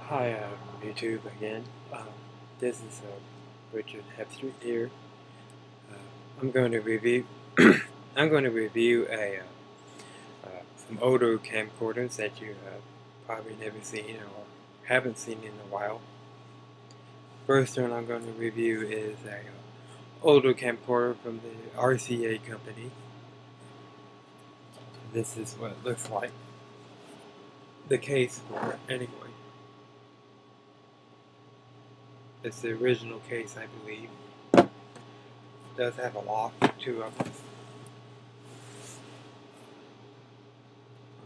Hi, YouTube again. This is Richard Hepstreet here. I'm going to review. I'm going to review some older camcorders that you probably never seen or haven't seen in a while. First one I'm going to review is a older camcorder from the RCA company. This is what it looks like. The case for it, anyway. It's the original case, I believe. It does have a lock, two of them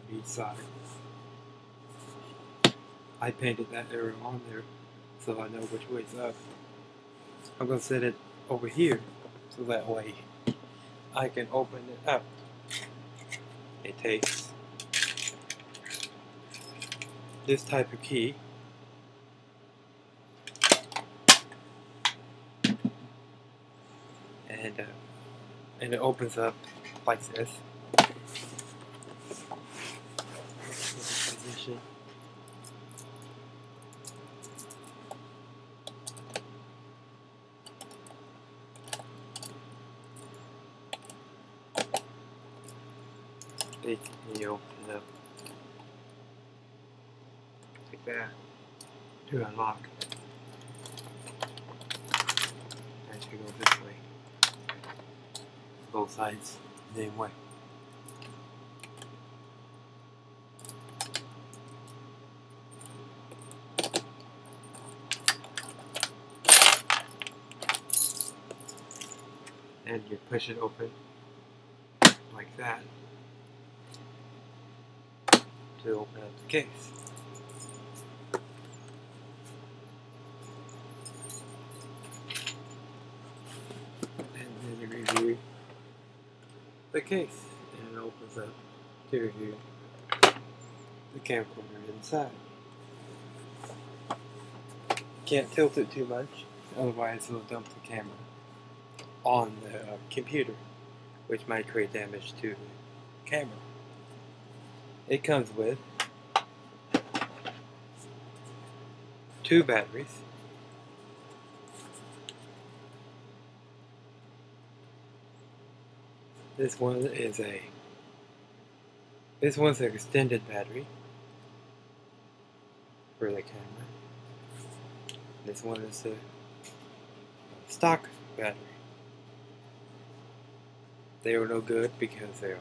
on each side. I painted that arrow on there so I know which way's up. I'm going to set it over here so that way I can open it up. It takes this type of key and it opens up like this. Position. Basically, you open it up like that to unlock. And to go this way. Both sides the same way. And you push it open like that to open up the case. And then you review the case, and it opens up to review the camcorder inside. Can't tilt it too much, otherwise it'll dump the camera on the computer, which might create damage to the camera. It comes with 2 batteries, this one's an extended battery for the camera. This one is a stock battery. They are no good because they are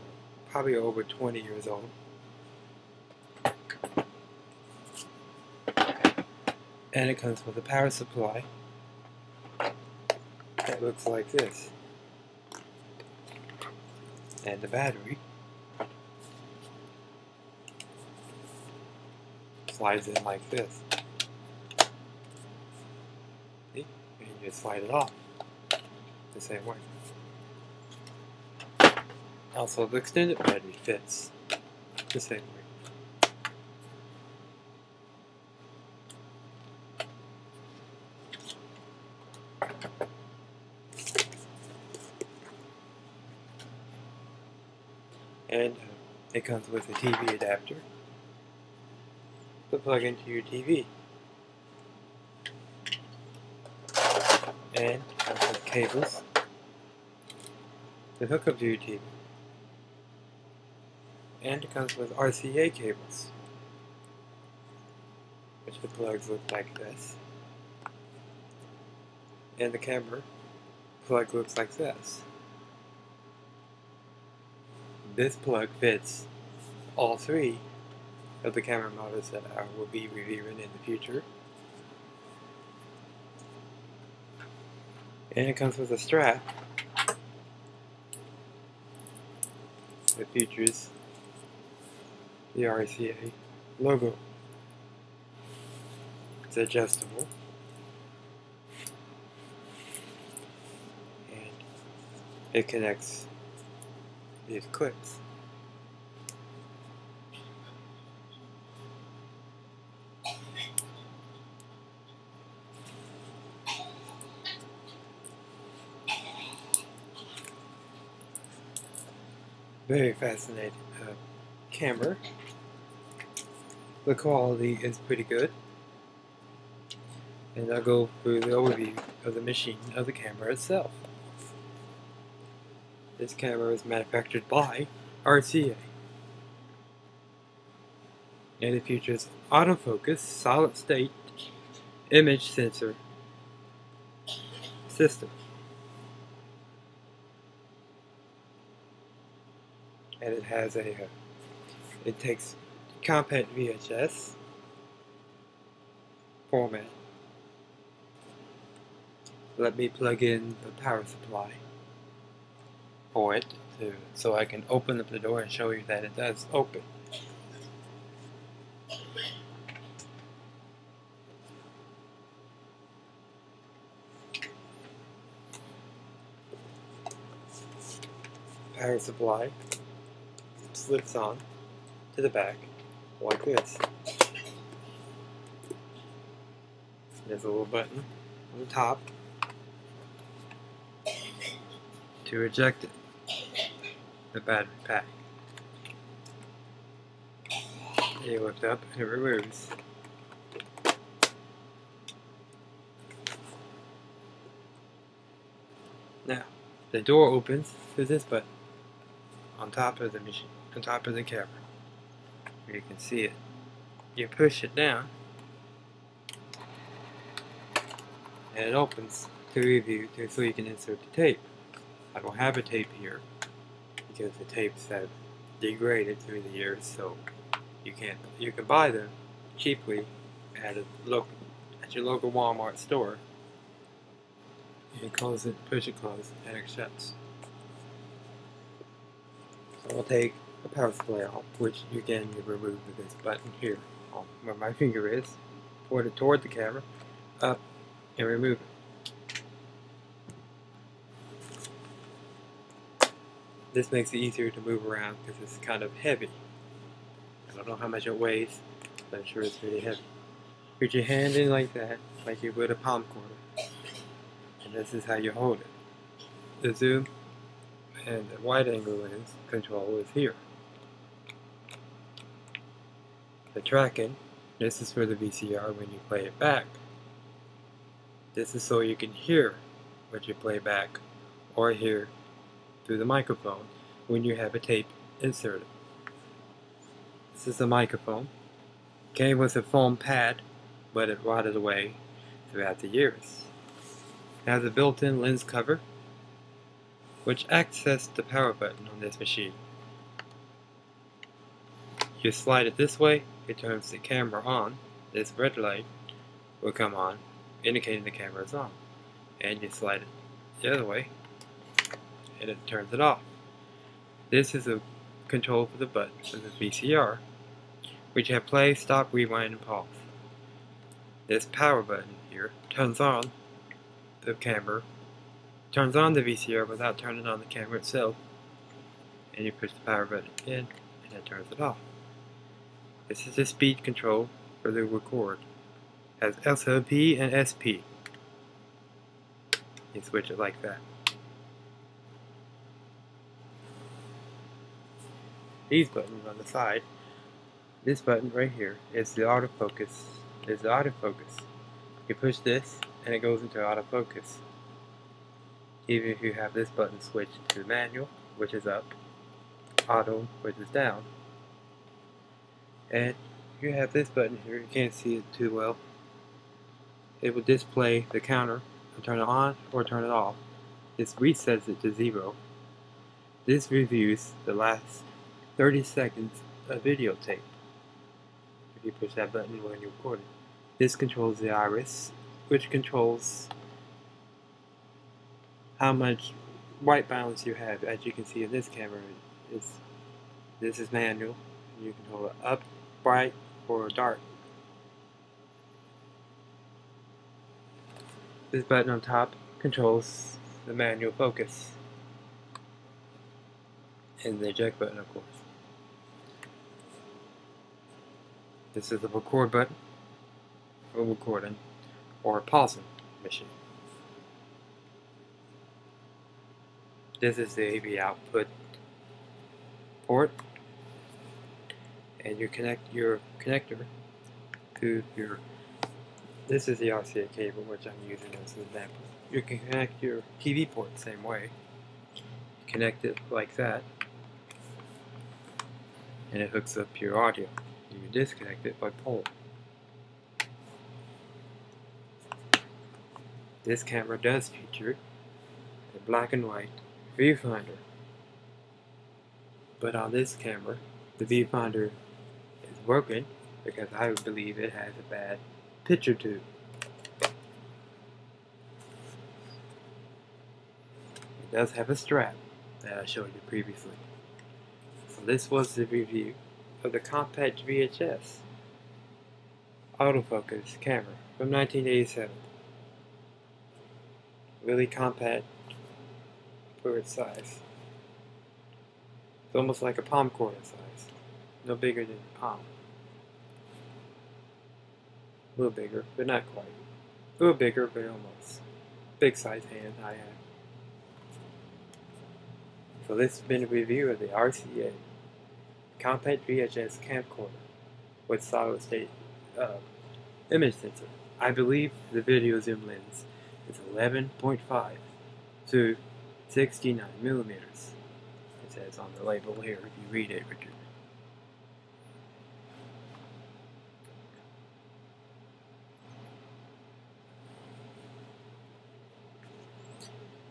probably over 20 years old. And it comes with a power supply that looks like this. And the battery slides in like this. See? And you just slide it off the same way. Also, the extended battery fits the same way. And it comes with a TV adapter to plug into your TV. And it comes with cables to hook up to your TV. And it comes with RCA cables, which the plugs look like this. And the camera plug looks like this. This plug fits all 3 of the camera models that I will be reviewing in the future. And it comes with a strap that features the RCA logo. It's adjustable. And it connects these clips. Very fascinating camera. The quality is pretty good. and I'll go through the overview of the machine of the camera itself. This camera is manufactured by RCA, and it features autofocus solid state image sensor system, and it has it takes compact VHS format. Let me plug in the power supply for it so I can open up the door and show you that it does open. Power supply slips on to the back like this. There's a little button on the top to eject it, the battery pack. You lift up and it removes. Now, the door opens with this button on top of the machine, on top of the camera. You can see it. You push it down and it opens to review so you can insert the tape. I don't have a tape here because the tapes have degraded through the years, so you can buy them cheaply at your local Walmart store. You close it, push it closed, and it shuts. So I'll take the power supply off, which you can remove with this button here on where my finger is. Point it toward the camera, up, and remove it. This makes it easier to move around because it's kind of heavy. I don't know how much it weighs, but I'm sure it's really heavy. Put your hand in like that, like you would a palm quarter. And this is how you hold it. The zoom and the wide angle lens control is here. The tracking, this is for the VCR when you play it back. This is so you can hear what you play back or hear through the microphone when you have a tape inserted. This is the microphone. Came with a foam pad, but it rotted away throughout the years. It has a built-in lens cover, which accesses the power button on this machine. You slide it this way, it turns the camera on. This red light will come on, indicating the camera is on. And you slide it the other way, and it turns it off. This is a control for the button for the VCR, which have play, stop, rewind, and pause. This power button here turns on the camera, turns on the VCR without turning on the camera itself, and you push the power button in, and it turns it off. This is the speed control for the record. It has SLP and SP. You switch it like that. These buttons on the side, this button right here is the autofocus. You push this and it goes into autofocus. Even if you have this button switched to manual, which is up, auto, which is down, and you have this button here, you can't see it too well. It will display the counter and turn it on or turn it off. This resets it to 0. This reviews the last 30 seconds of videotape. If you push that button when you're recording. This controls the iris, which controls how much white balance you have. As you can see in this camera, this is manual. You control it up, bright, or dark. This button on top controls the manual focus. And the eject button, of course. This is the record button for recording or pausing machine. This is the AV output port, and you connect your connector to your This is the RCA cable which I'm using as an example. You can connect your TV port the same way. Connect it like that, and it hooks up your audio. You can disconnect it by pole. This camera does feature a black and white viewfinder, but on this camera the viewfinder is broken because I believe it has a bad picture tube. It does have a strap that I showed you previously. So this was the review of the compact VHS autofocus camera from 1987. Really compact for its size. It's almost like a palm quarter size. No bigger than a palm. A little bigger, but not quite. A little bigger, but almost. Big size hand I have. So this has been a review of the RCA compact VHS camcorder with solid state image sensor. I believe the video zoom lens is 11.5 to 69 millimeters. It says on the label here if you read it, Richard.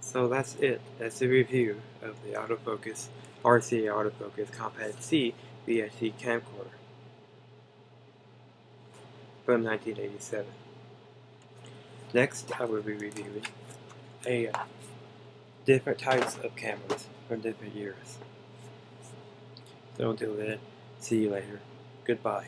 So that's it. That's the review of the autofocus RCA autofocus compact C VHD camcorder from 1987. Next, I will be reviewing different types of cameras from different years. So until then, see you later. Goodbye.